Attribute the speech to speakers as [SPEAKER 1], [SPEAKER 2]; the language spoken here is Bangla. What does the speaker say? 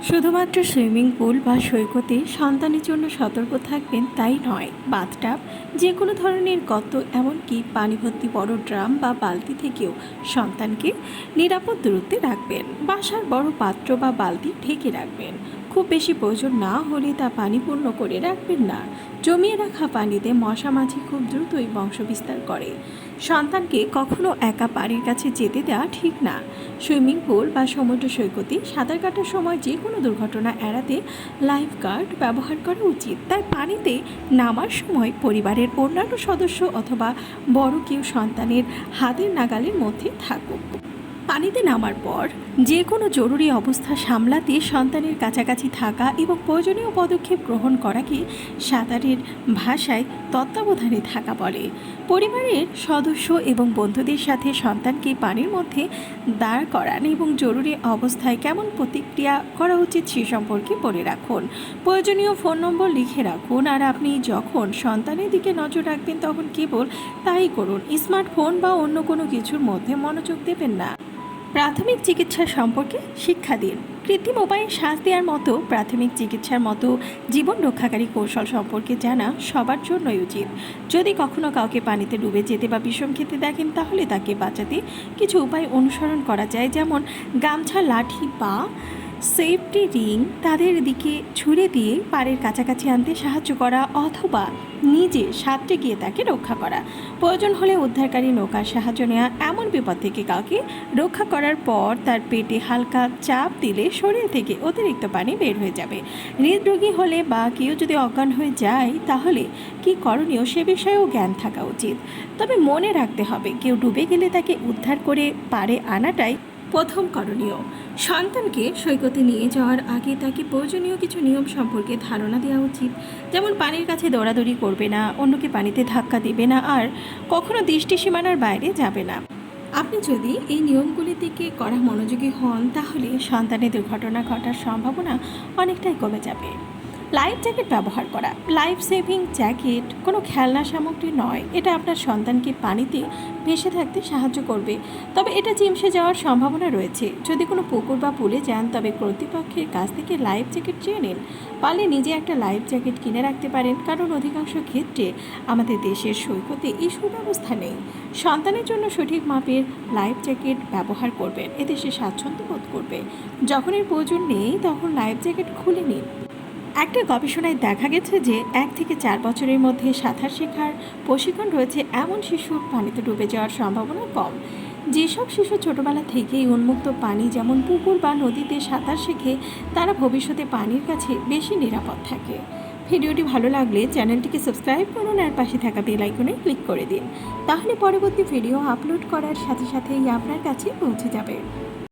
[SPEAKER 1] শুধুমাত্র সুইমিং পুল বা সৈকতে সন্তানের জন্য সতর্ক থাকবেন তাই নয়, বাথটাব, যে কোনো ধরনের গর্ত, এমনকি পানি ভর্তি বড় ড্রাম বা বালতি থেকেও সন্তানকে নিরাপদ দূরত্বে রাখবেন। বাসার বড় পাত্র বা বালতি ঢেকে রাখবেন। খুব বেশি প্রয়োজন না হলে তা পানি পূর্ণ করে রাখবেন না। জমিয়ে রাখা পানিতে মশা মাছি খুব দ্রুতই বংশবিস্তার করে। সন্তানকে কখনো একা পানির কাছে যেতে দেওয়া ঠিক না। সুইমিং পুল বা সমুদ্র সৈকতে সাঁতার কাটার সময় যে কোনো দুর্ঘটনা এড়াতে লাইফ গার্ড ব্যবহার করা উচিত। তাই পানিতে নামার সময় পরিবারের অন্যান্য সদস্য অথবা বড় কেউ সন্তানের হাতের নাগালের মধ্যে থাকুক। পানিতে নামার পর যে কোনো জরুরি অবস্থা সামলাতে সন্তানের কাছাকাছি থাকা এবং প্রয়োজনীয় পদক্ষেপ গ্রহণ করাকে সাঁতারের ভাষায় তত্ত্বাবধানে থাকা বলে। পরিবারের সদস্য এবং বন্ধুদের সাথে সন্তানকে পানির মধ্যে দাঁড় করান এবং জরুরি অবস্থায় কেমন প্রতিক্রিয়া করা উচিত সে সম্পর্কে বলে রাখুন। প্রয়োজনীয় ফোন নম্বর লিখে রাখুন। আর আপনি যখন সন্তানের দিকে নজর রাখবেন তখন কেবল তাই করুন। স্মার্টফোন বা অন্য কোনো কিছুর মধ্যে মনোযোগ দেবেন না। প্রাথমিক চিকিৎসা সম্পর্কে শিক্ষা দিন। কৃত্রিম উপায়ে শ্বাস দেওয়ার মতো প্রাথমিক চিকিৎসার মতো জীবন রক্ষাকারী কৌশল সম্পর্কে জানা সবার জন্যই উচিত। যদি কখনো কাউকে পানিতে ডুবে যেতে বা বিষম খেতে দেখেন তাহলে তাকে বাঁচাতে কিছু উপায় অনুসরণ করা যায়, যেমন গামছা, লাঠি বা সেফটি রিং তাদের দিকে ছুঁড়ে দিয়ে পাড়ের কাছাকাছি আনতে সাহায্য করা অথবা নিজে সাঁতরে গিয়ে তাকে রক্ষা করা। প্রয়োজন হলে উদ্ধারকারী নৌকার সাহায্য নেওয়া। এমন বিপদ থেকে কাউকে রক্ষা করার পর তার পেটে হালকা চাপ দিলে শরীর থেকে অতিরিক্ত পানি বের হয়ে যাবে। হৃদরোগী হলে বা কেউ যদি অজ্ঞান হয়ে যায় তাহলে কি করণীয় সে বিষয়েও জ্ঞান থাকা উচিত। তবে মনে রাখতে হবে, কেউ ডুবে গেলে তাকে উদ্ধার করে পাড়ে আনাটাই প্রথম করণীয়। সন্তানকে সৈকতে নিয়ে যাওয়ার আগে তাকে প্রয়োজনীয় কিছু নিয়ম সম্পর্কে ধারণা দেওয়া উচিত, যেমন পানির কাছে দৌড়াদৌড়ি করবে না, অন্যকে পানিতে ধাক্কা দেবে না, আর কখনো দৃষ্টি সীমানার বাইরে যাবে না। আপনি যদি এই নিয়মগুলি থেকে করা মনোযোগী হন তাহলে সন্তানের দুর্ঘটনা ঘটার সম্ভাবনা অনেকটাই কমে যাবে। লাইফ জ্যাকেট ব্যবহার করা। লাইফ সেভিং জ্যাকেট কোনো খেলনা সামগ্রী নয়, এটা আপনার সন্তানকে পানিতে ভেসে থাকতে সাহায্য করবে। তবে এটা চিমসে যাওয়ার সম্ভাবনা রয়েছে। যদি কোনো পুকুর বা পুলে যান তবে কর্তৃপক্ষের কাছ থেকে লাইফ জ্যাকেট চেয়ে নিন। পারলে নিজে একটা লাইফ জ্যাকেট কিনে রাখতে পারেন, কারণ অধিকাংশ ক্ষেত্রে আমাদের দেশের সৈকতে এই সুব্যবস্থা নেই। সন্তানের জন্য সঠিক মাপের লাইফ জ্যাকেট ব্যবহার করবেন, এতে সে স্বাচ্ছন্দ্য বোধ করবে। যখন এর প্রয়োজন নেই তখন লাইফ জ্যাকেট খুলে নিন। একটা গবেষণায় দেখা গেছে যে 1 থেকে 4 বছরের মধ্যে সাঁতার শেখার প্রশিক্ষণ রয়েছে এমন শিশুর পানিতে ডুবে যাওয়ার সম্ভাবনা কম। যেসব শিশু ছোটবেলা থেকেই উন্মুক্ত পানি যেমন পুকুর বা নদীতে সাঁতার শেখে তারা ভবিষ্যতে পানির কাছে বেশি নিরাপদ থাকে। ভিডিওটি ভালো লাগলে চ্যানেলটিকে সাবস্ক্রাইব করুন আর পাশে থাকা বেল আইকনে ক্লিক করে দিন। তাহলে পরবর্তী ভিডিও আপলোড করার সাথে সাথেই আপনার কাছে পৌঁছে যাবে।